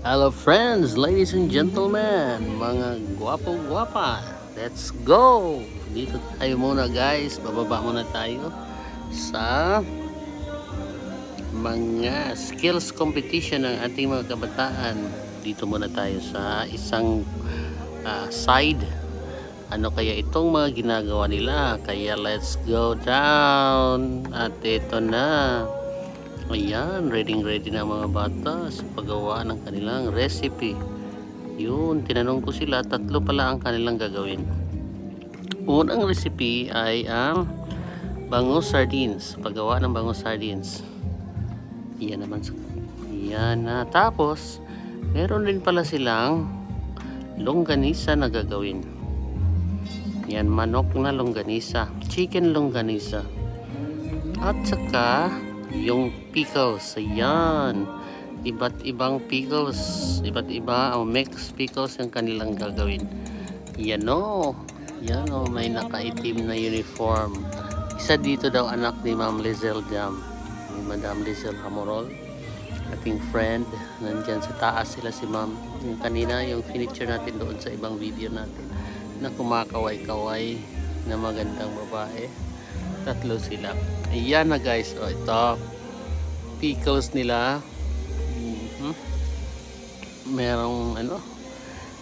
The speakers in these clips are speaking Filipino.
Hello friends, ladies and gentlemen, mga gwapo-gwapa. Let's go! Dito tayo muna guys, bababa muna tayo sa mga skills competition ng ating mga kabataan. Dito muna tayo sa isang side. Ano kaya itong mga ginagawa nila? Kaya let's go down. At ito na. Ayan, ready na mga bata sa paggawa ng kanilang recipe. Yun, tinanong ko sila, tatlo pala ang kanilang gagawin. Unang recipe ay ang bangus sardines, paggawa ng bangus sardines. Iyan naman. Iyan na. Tapos, meron din pala silang longganisa na gagawin. Yan, manok na longganisa, chicken longganisa. At saka yung pickles, ayan, iba't ibang pickles, iba't iba o mixed pickles yung kanilang gagawin. Yan o, may nakaitim na uniform. Isa dito daw anak ni Ma'am Lizelle Jam, ni Madam Lizelle Hamorol, ating friend. Nandyan sa taas sila si Ma'am. Yung kanina, yung feature natin doon sa ibang video natin na kumakaway-kaway na magandang babae. Tatlo sila. Ayan na guys. O, ito. Pickles nila. Merong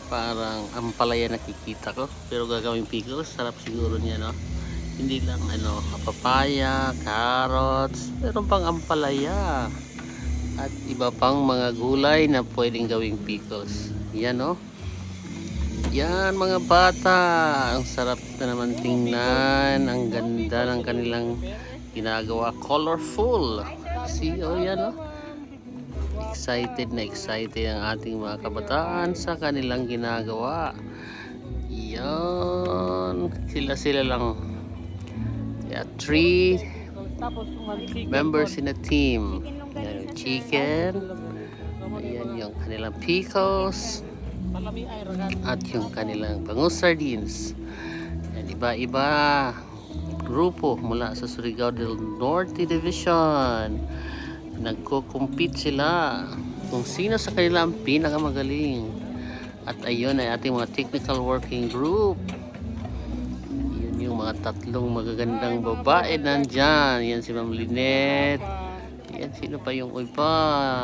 parang ampalaya nakikita ko. Pero gagawing pickles. Sarap siguro niya, no? Hindi lang papaya, carrots. Meron pang ampalaya. At iba pang mga gulay na pwedeng gawing pickles. Yan, no? Yan mga bata, ang sarap na naman tingnan, ang ganda ng kanilang ginagawa, colorful. See, yan excited ang ating mga kabataan sa kanilang ginagawa. Yan, sila lang. Yeah, 3 members in a team. Yan yung chicken, ayan yung kanilang pickles, at yung kanilang bangus sardines. Yan, iba-iba grupo mula sa Surigao del Norte Division. Nagko-compete sila kung sino sa kanila ang pinakamagaling. At ayun ay ating mga technical working group. Yun yung mga tatlong magagandang babae nandyan. Yan si Ma'am Lynette. Yan, sino pa yung iba?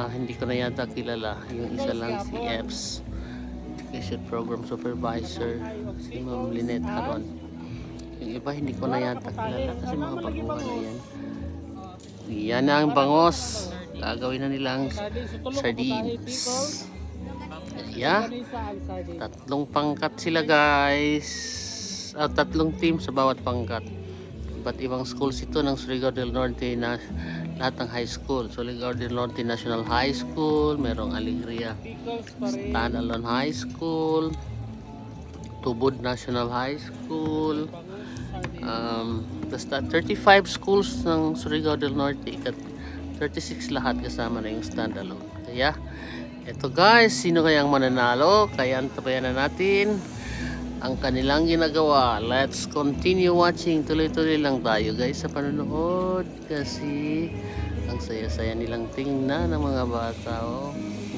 Hindi ko na yata kilala. Yung isa lang si Eps, Education Program Supervisor, si Ma'am Lynette Haron. Yung iba hindi ko na yata kilala kasi mga baguhan na yan. Yan na ang bangos. Gagawin na nilang sardines. Yeah. Tatlong pangkat sila guys. Tatlong team sa bawat pangkat. Iba't ibang schools ito ng Surigao del Norte na lahat ng high school. Surigao del Norte National High School, merong Alegria Standalone High School, Tubod National High School, basta 35 schools ng Surigao del Norte, 36 lahat kasama na yung standalone. Kaya eto guys, sino kayang mananalo? Kaya antabayan na natin ang kanilang ginagawa. Let's continue watching. Tuloy-tuloy lang tayo guys sa panonood kasi ang saya-saya nilang tingnan ng mga bata.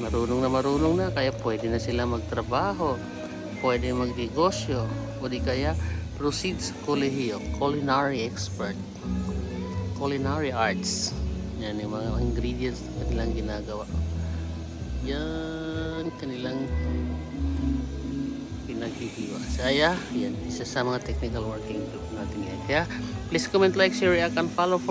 Marunong na kaya pwede na sila magtrabaho, pwede magnegosyo, o di kaya proceed sa kolehiyo, culinary expert, culinary arts. Yan yung mga ingredients na kanilang ginagawa. Yan kanilang pinaghihiwa. Saya, yan, isa sa mga technical working group natin yan. Kaya, please comment, like, share, react, and follow for